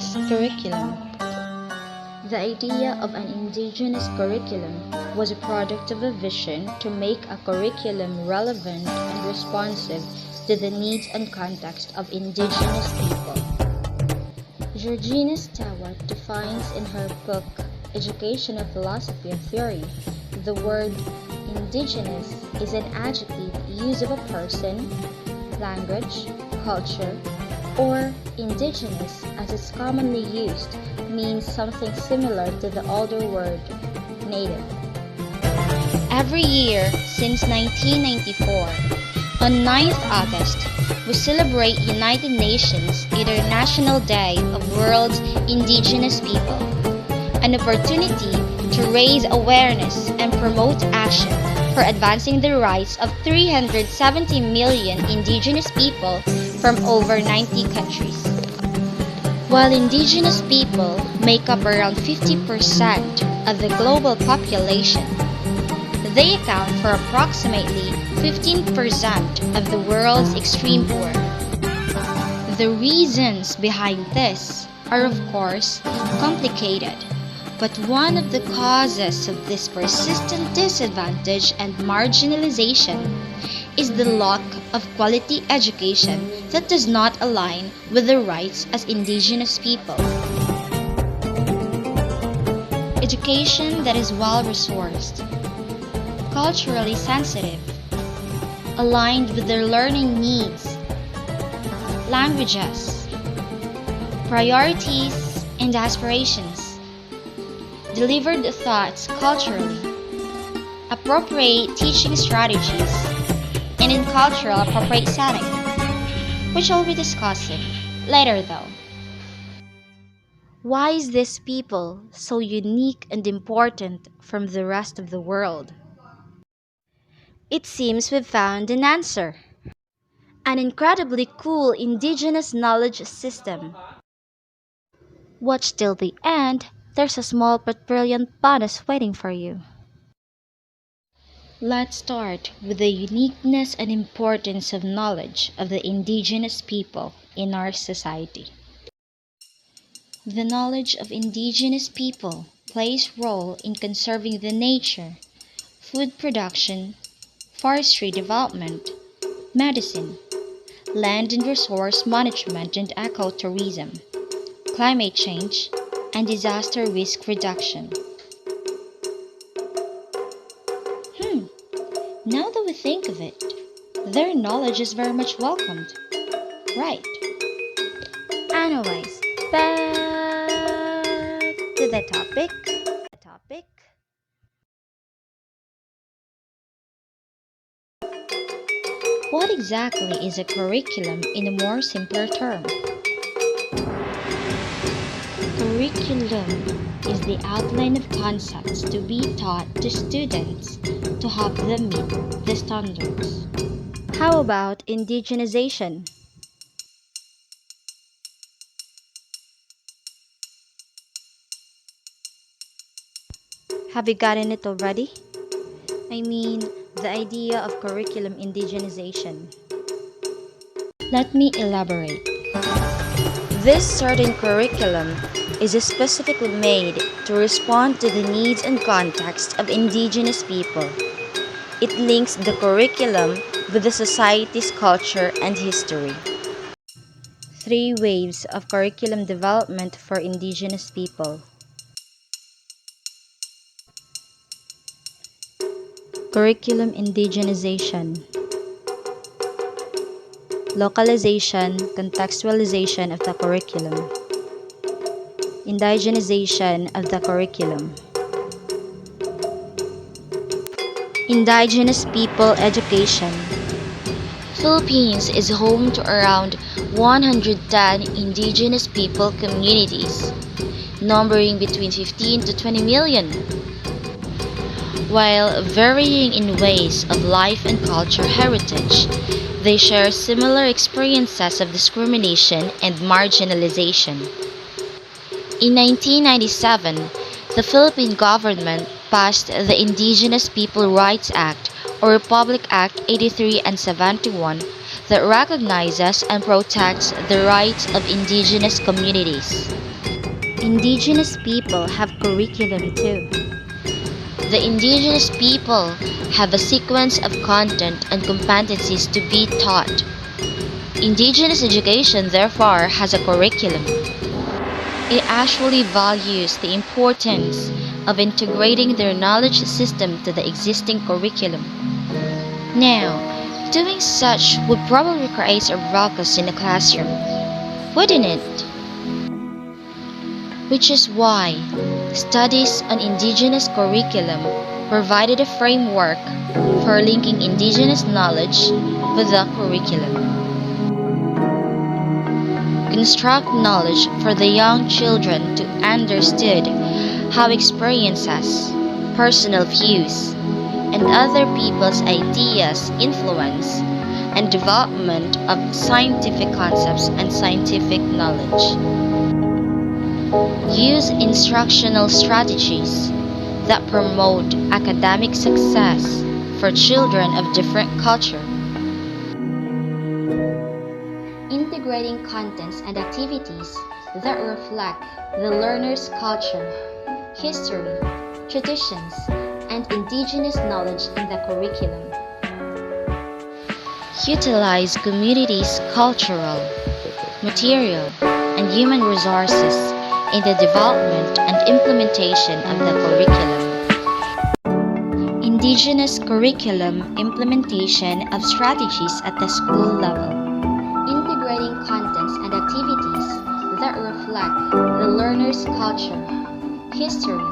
Indigenous curriculum. The idea of an indigenous curriculum was a product of a vision to make a curriculum relevant and responsive to the needs and context of indigenous people. Georgina Stewart defines in her book Educational Philosophy and Theory the word indigenous is an adjective used of a person, language, culture, or indigenous as it's commonly used means something similar to the older word native. Every year since 1994, on 9th August, we celebrate United Nations International Day of World's Indigenous People, an opportunity to raise awareness and promote action for advancing the rights of 370 million indigenous people from over 90 countries. While indigenous people make up around 50% of the global population, they account for approximately 15% of the world's extreme poor. The reasons behind this are of course complicated, but one of the causes of this persistent disadvantage and marginalization is the lack of quality education that does not align with their rights as indigenous people. Education that is well-resourced, culturally sensitive, aligned with their learning needs, languages, priorities, and aspirations, delivered thoughts culturally, appropriate teaching strategies, and in cultural appropriate setting, which I'll be discussing later though. Why is this people so unique and important from the rest of the world? It seems we've found an answer. An incredibly cool indigenous knowledge system. Watch till the end, there's a small but brilliant bonus waiting for you. Let's start with the uniqueness and importance of knowledge of the indigenous people in our society. The knowledge of indigenous people plays a role in conserving the nature, food production, forestry development, medicine, land and resource management and ecotourism, climate change, and disaster risk reduction. Now that we think of it, their knowledge is very much welcomed, right? Anyways, back to the topic. What exactly is a curriculum in a more simpler term? Curriculum is the outline of concepts to be taught to students to help them meet the standards. How about indigenization? Have you gotten it already? I mean, the idea of curriculum indigenization. Let me elaborate. This certain curriculum is specifically made to respond to the needs and context of indigenous people. It links the curriculum with the society's culture and history. 3 waves of curriculum development for indigenous people. Curriculum indigenization. Localization, contextualization of the curriculum. Indigenization of the curriculum. Indigenous people education. Philippines is home to around 110 indigenous people communities, numbering between 15 to 20 million. While varying in ways of life and culture heritage, they share similar experiences of discrimination and marginalization. In 1997, the Philippine government passed the Indigenous People Rights Act or Republic Act 83 and 71 that recognizes and protects the rights of indigenous communities. Indigenous people have curriculum too. The indigenous people have a sequence of content and competencies to be taught. Indigenous education, therefore, has a curriculum. It actually values the importance of integrating their knowledge system to the existing curriculum. Now, doing such would probably create a ruckus in the classroom, wouldn't it? Which is why studies on indigenous curriculum provided a framework for linking indigenous knowledge with the curriculum. Construct knowledge for the young children to understand how experiences, personal views, and other people's ideas influence and development of scientific concepts and scientific knowledge. Use instructional strategies that promote academic success for children of different culture. Integrating contents and activities that reflect the learner's culture, history, traditions, and indigenous knowledge in the curriculum. Utilize communities' cultural, material, and human resources in the development and implementation of the curriculum. Indigenous curriculum implementation of strategies at the school level. Integrating contents and activities that reflect the learner's culture, history,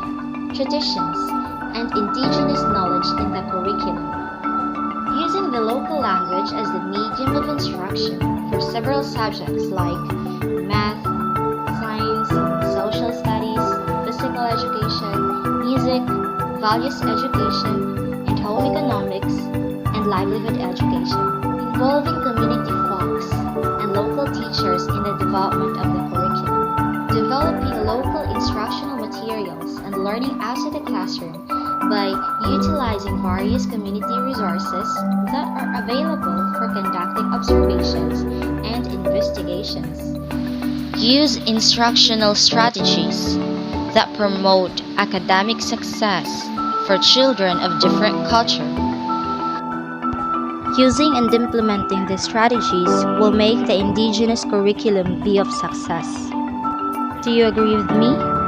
traditions, and indigenous knowledge in the curriculum. Using the local language as the medium of instruction for several subjects like math, science, social studies, physical education, music, values education, and home economics, and livelihood education, involving community folks and local teachers in the development of the curriculum. Developing local instructional materials and learning outside the classroom by utilizing various community resources that are available for conducting observations and investigations. Use instructional strategies that promote academic success for children of different culture. Using and implementing these strategies will make the indigenous curriculum be of success. Do you agree with me?